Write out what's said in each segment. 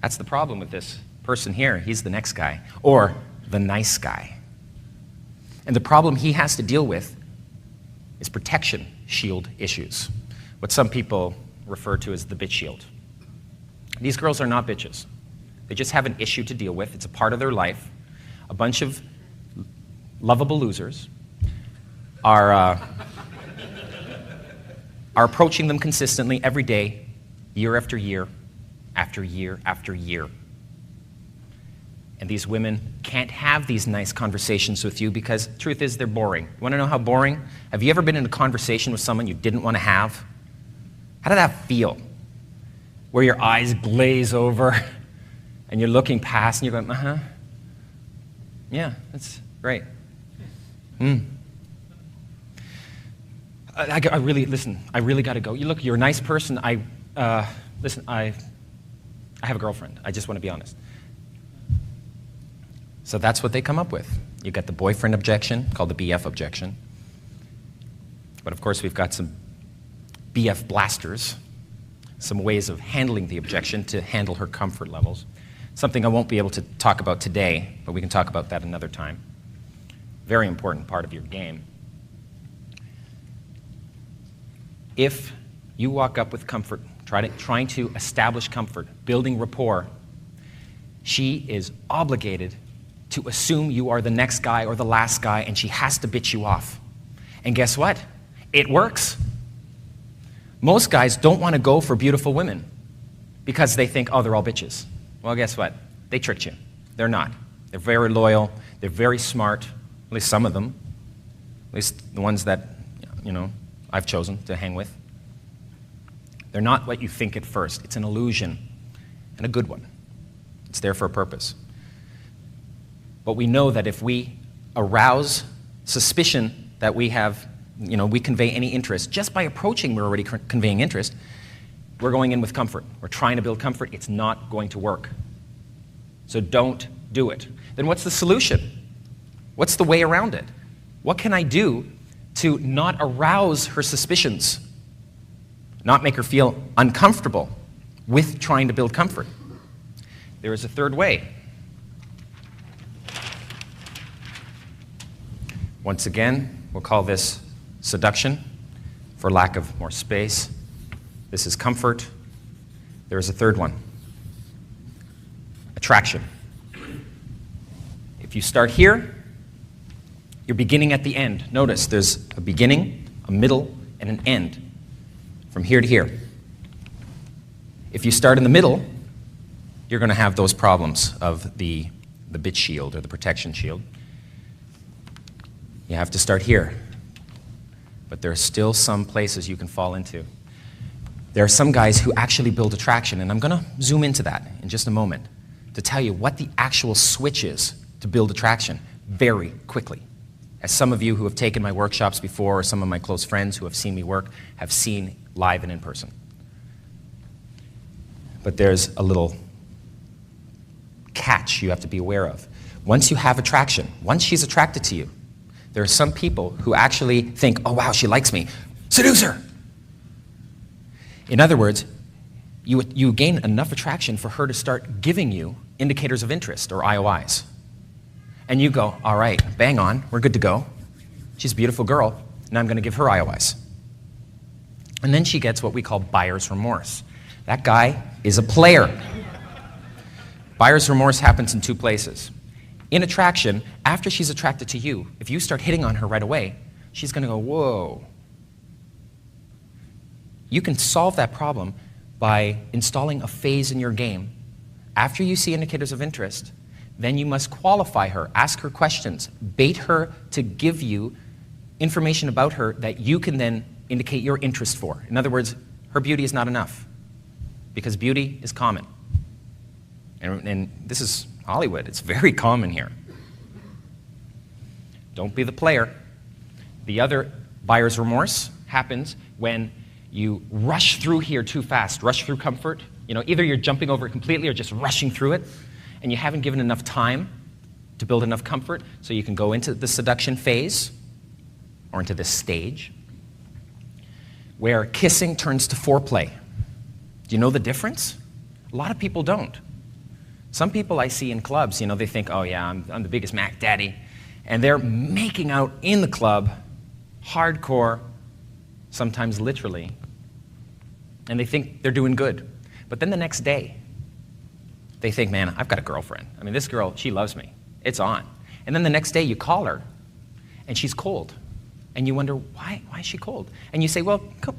That's the problem with this person here. He's the next guy, or the nice guy. And the problem he has to deal with is protection shield issues, what some people refer to as the bitch shield. These girls are not bitches. They just have an issue to deal with. It's a part of their life. A bunch of lovable losers are approaching them consistently every day, year after year, after year after year. And these women can't have these nice conversations with you because the truth is they're boring. You want to know how boring? Have you ever been in a conversation with someone you didn't want to have? How did that feel? Where your eyes glaze over and you're looking past and you're going, uh-huh. Yeah, that's great. I really got to go. Look, you're a nice person. Listen, I have a girlfriend. I just want to be honest. So that's what they come up with. You got the boyfriend objection, called the BF objection. But of course, we've got some BF blasters, some ways of handling the objection to handle her comfort levels. Something I won't be able to talk about today, but we can talk about that another time. Very important part of your game. If you walk up with comfort, trying to establish comfort, building rapport, she is obligated to assume you are the next guy or the last guy, and she has to bitch you off. And guess what? It works. Most guys don't want to go for beautiful women because they think, oh, they're all bitches. Well, guess what? They tricked you. They're not. They're very loyal. They're very smart, at least some of them, at least the ones that, I've chosen to hang with. They're not what you think at first. It's an illusion, and a good one. It's there for a purpose. But we know that if we arouse suspicion that we have, we convey any interest, just by approaching, we're already conveying interest. We're going in with comfort. We're trying to build comfort. It's not going to work. So don't do it. Then what's the solution? What's the way around it? What can I do to not arouse her suspicions, not make her feel uncomfortable with trying to build comfort? There is a third way. Once again, we'll call this seduction, for lack of more space. This is comfort. There is a third one. Attraction. If you start here, you're beginning at the end. Notice there's a beginning, a middle, and an end. From here to here. If you start in the middle, you're going to have those problems of the bitch shield or the protection shield. You have to start here. But there are still some places you can fall into. There are some guys who actually build attraction, and I'm going to zoom into that in just a moment to tell you what the actual switch is to build attraction very quickly. As some of you who have taken my workshops before, or some of my close friends who have seen me work, have seen live and in person. But there's a little catch you have to be aware of. Once you have attraction, once she's attracted to you, there are some people who actually think, oh wow, she likes me. Seduce her! In other words, you gain enough attraction for her to start giving you indicators of interest, or IOIs. And you go, all right, bang on, we're good to go. She's a beautiful girl, and I'm going to give her IOIs. And then she gets what we call buyer's remorse. That guy is a player. Buyer's remorse happens in two places. In attraction, after she's attracted to you, if you start hitting on her right away, she's going to go, whoa. You can solve that problem by installing a phase in your game. After you see indicators of interest, then you must qualify her, ask her questions, bait her to give you information about her that you can then indicate your interest for. In other words, her beauty is not enough, because beauty is common. And this is Hollywood. It's very common here. Don't be the player. The other buyer's remorse happens when you rush through here too fast, rush through comfort. Either you're jumping over it completely or just rushing through it, and you haven't given enough time to build enough comfort so you can go into the seduction phase or into this stage where kissing turns to foreplay. Do you know the difference? A lot of people don't. Some people I see in clubs, they think, oh yeah, I'm the biggest Mac Daddy. And they're making out in the club, hardcore, sometimes literally. And they think they're doing good. But then the next day, they think, man, I've got a girlfriend. I mean, this girl, she loves me. It's on. And then the next day you call her, and she's cold. And you wonder, why is she cold? And you say, well, come,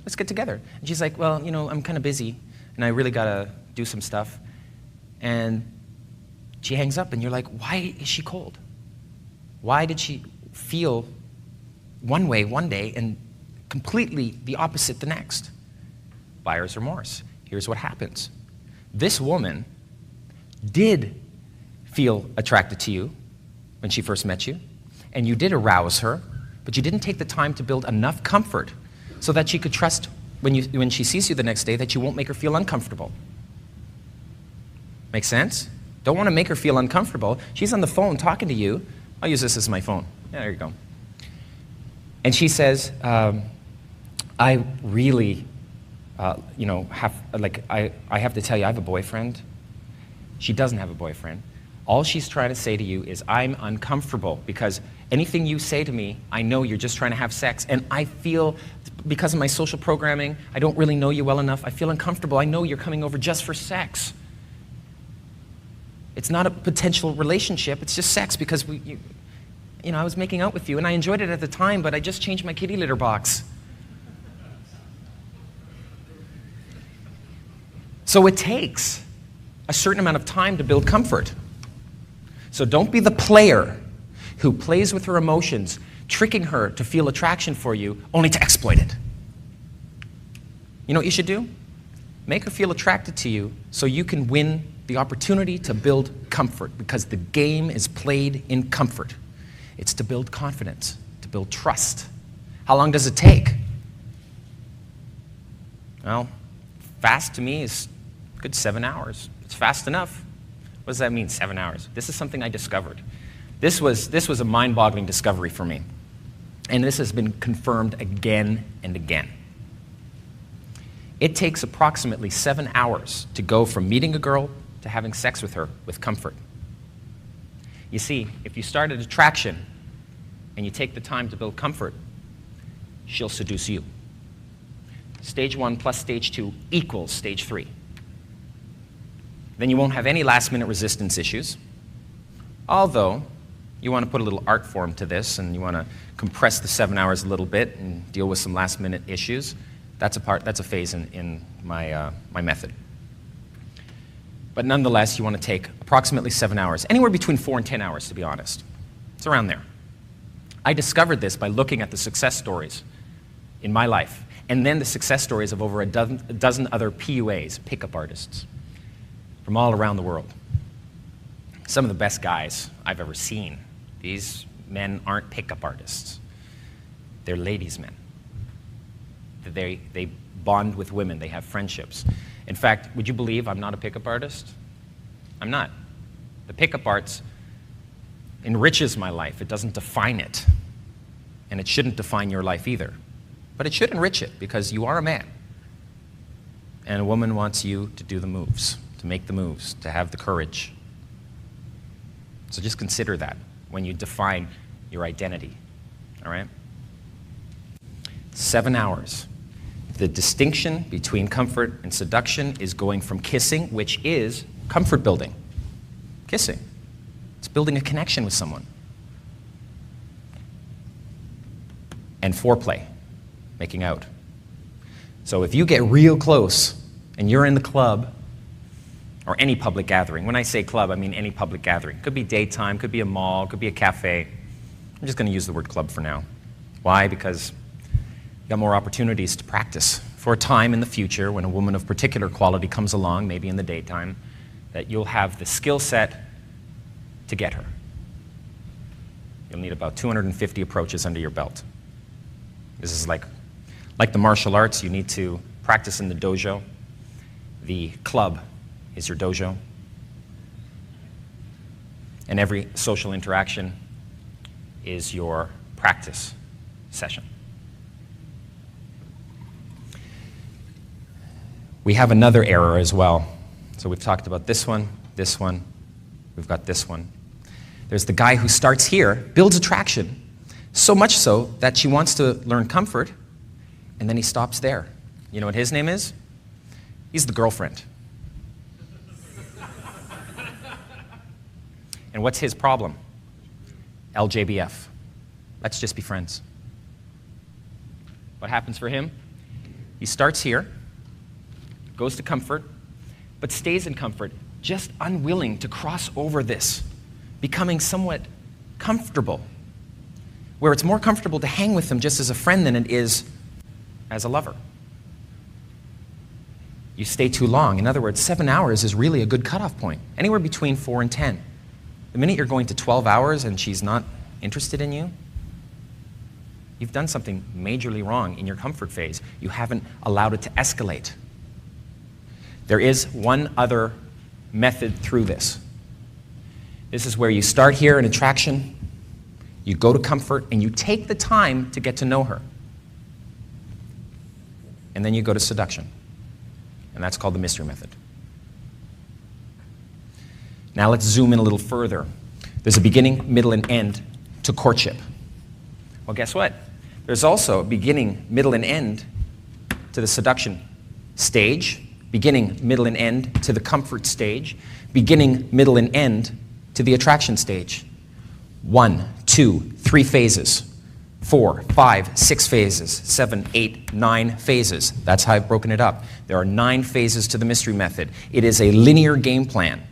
let's get together. And she's like, well, I'm kind of busy, and I really got to do some stuff. And she hangs up, and you're like, why is she cold? Why did she feel one way one day and completely the opposite the next? Buyer's remorse. Here's what happens. This woman did feel attracted to you when she first met you, and you did arouse her, but you didn't take the time to build enough comfort so that she could trust when she sees you the next day that you won't make her feel uncomfortable. Make sense? Don't want to make her feel uncomfortable. She's on the phone talking to you. I'll use this as my phone. Yeah, there you go. And she says, I really, I have to tell you, I have a boyfriend. She doesn't have a boyfriend. All she's trying to say to you is, I'm uncomfortable because anything you say to me, I know you're just trying to have sex, and I feel, because of my social programming, I don't really know you well enough. I feel uncomfortable. I know you're coming over just for sex. It's not a potential relationship. It's just sex because I was making out with you, and I enjoyed it at the time, but I just changed my kitty litter box. So it takes a certain amount of time to build comfort. So don't be the player who plays with her emotions, tricking her to feel attraction for you, only to exploit it. You know what you should do? Make her feel attracted to you so you can win the opportunity to build comfort, because the game is played in comfort. It's to build confidence, to build trust. How long does it take? Well, fast to me is a good 7 hours. It's fast enough. What does that mean, 7 hours? This is something I discovered. This was a mind-boggling discovery for me. And this has been confirmed again and again. It takes approximately 7 hours to go from meeting a girl to having sex with her with comfort. You see, if you start at attraction and you take the time to build comfort, she'll seduce you. Stage 1 plus stage 2 equals stage 3. Then you won't have any last-minute resistance issues. Although, you want to put a little art form to this, and you want to compress the 7 hours a little bit and deal with some last-minute issues. That's a phase in my method. But nonetheless, you want to take approximately 7 hours, anywhere between 4 and 10 hours, to be honest. It's around there. I discovered this by looking at the success stories in my life, and then the success stories of over a dozen other PUAs, pickup artists, from all around the world. Some of the best guys I've ever seen. These men aren't pickup artists. They're ladies' men. They bond with women. They have friendships. In fact, would you believe I'm not a pickup artist? I'm not. The pickup arts enriches my life. It doesn't define it. And it shouldn't define your life either. But it should enrich it, because you are a man. And a woman wants you to do the moves, to make the moves, to have the courage. So just consider that when you define your identity, all right? 7 hours. The distinction between comfort and seduction is going from kissing, which is comfort building. Kissing. It's building a connection with someone. And foreplay, making out. So if you get real close and you're in the club, or any public gathering. When I say club, I mean any public gathering. Could be daytime, could be a mall, could be a cafe. I'm just going to use the word club for now. Why? Because you got more opportunities to practice for a time in the future when a woman of particular quality comes along, maybe in the daytime, that you'll have the skill set to get her. You'll need about 250 approaches under your belt. This is like the martial arts. You need to practice in the dojo. The club is your dojo. And every social interaction is your practice session. We have another error as well. So we've talked about this one, this one, we've got this one. There's the guy who starts here, builds attraction, so much so that she wants to learn comfort, and then he stops there. You know what his name is? He's the girlfriend. And what's his problem? LJBF. Let's just be friends. What happens for him? He starts here, goes to comfort, but stays in comfort, just unwilling to cross over this, becoming somewhat comfortable, where it's more comfortable to hang with him just as a friend than it is as a lover. You stay too long. In other words, 7 hours is really a good cutoff point, anywhere between 4 and 10. The minute you're going to 12 hours and she's not interested in you, you've done something majorly wrong in your comfort phase. You haven't allowed it to escalate. There is one other method through this. This is where you start here in attraction, you go to comfort, and you take the time to get to know her. And then you go to seduction. And that's called the mystery method. Now let's zoom in a little further. There's a beginning, middle, and end to courtship. Well, guess what? There's also a beginning, middle, and end to the seduction stage, beginning, middle, and end to the comfort stage, beginning, middle, and end to the attraction stage. 1, 2, 3 phases. 4, 5, 6 phases, 7, 8, 9 phases. That's how I've broken it up. There are 9 phases to the mystery method. It is a linear game plan.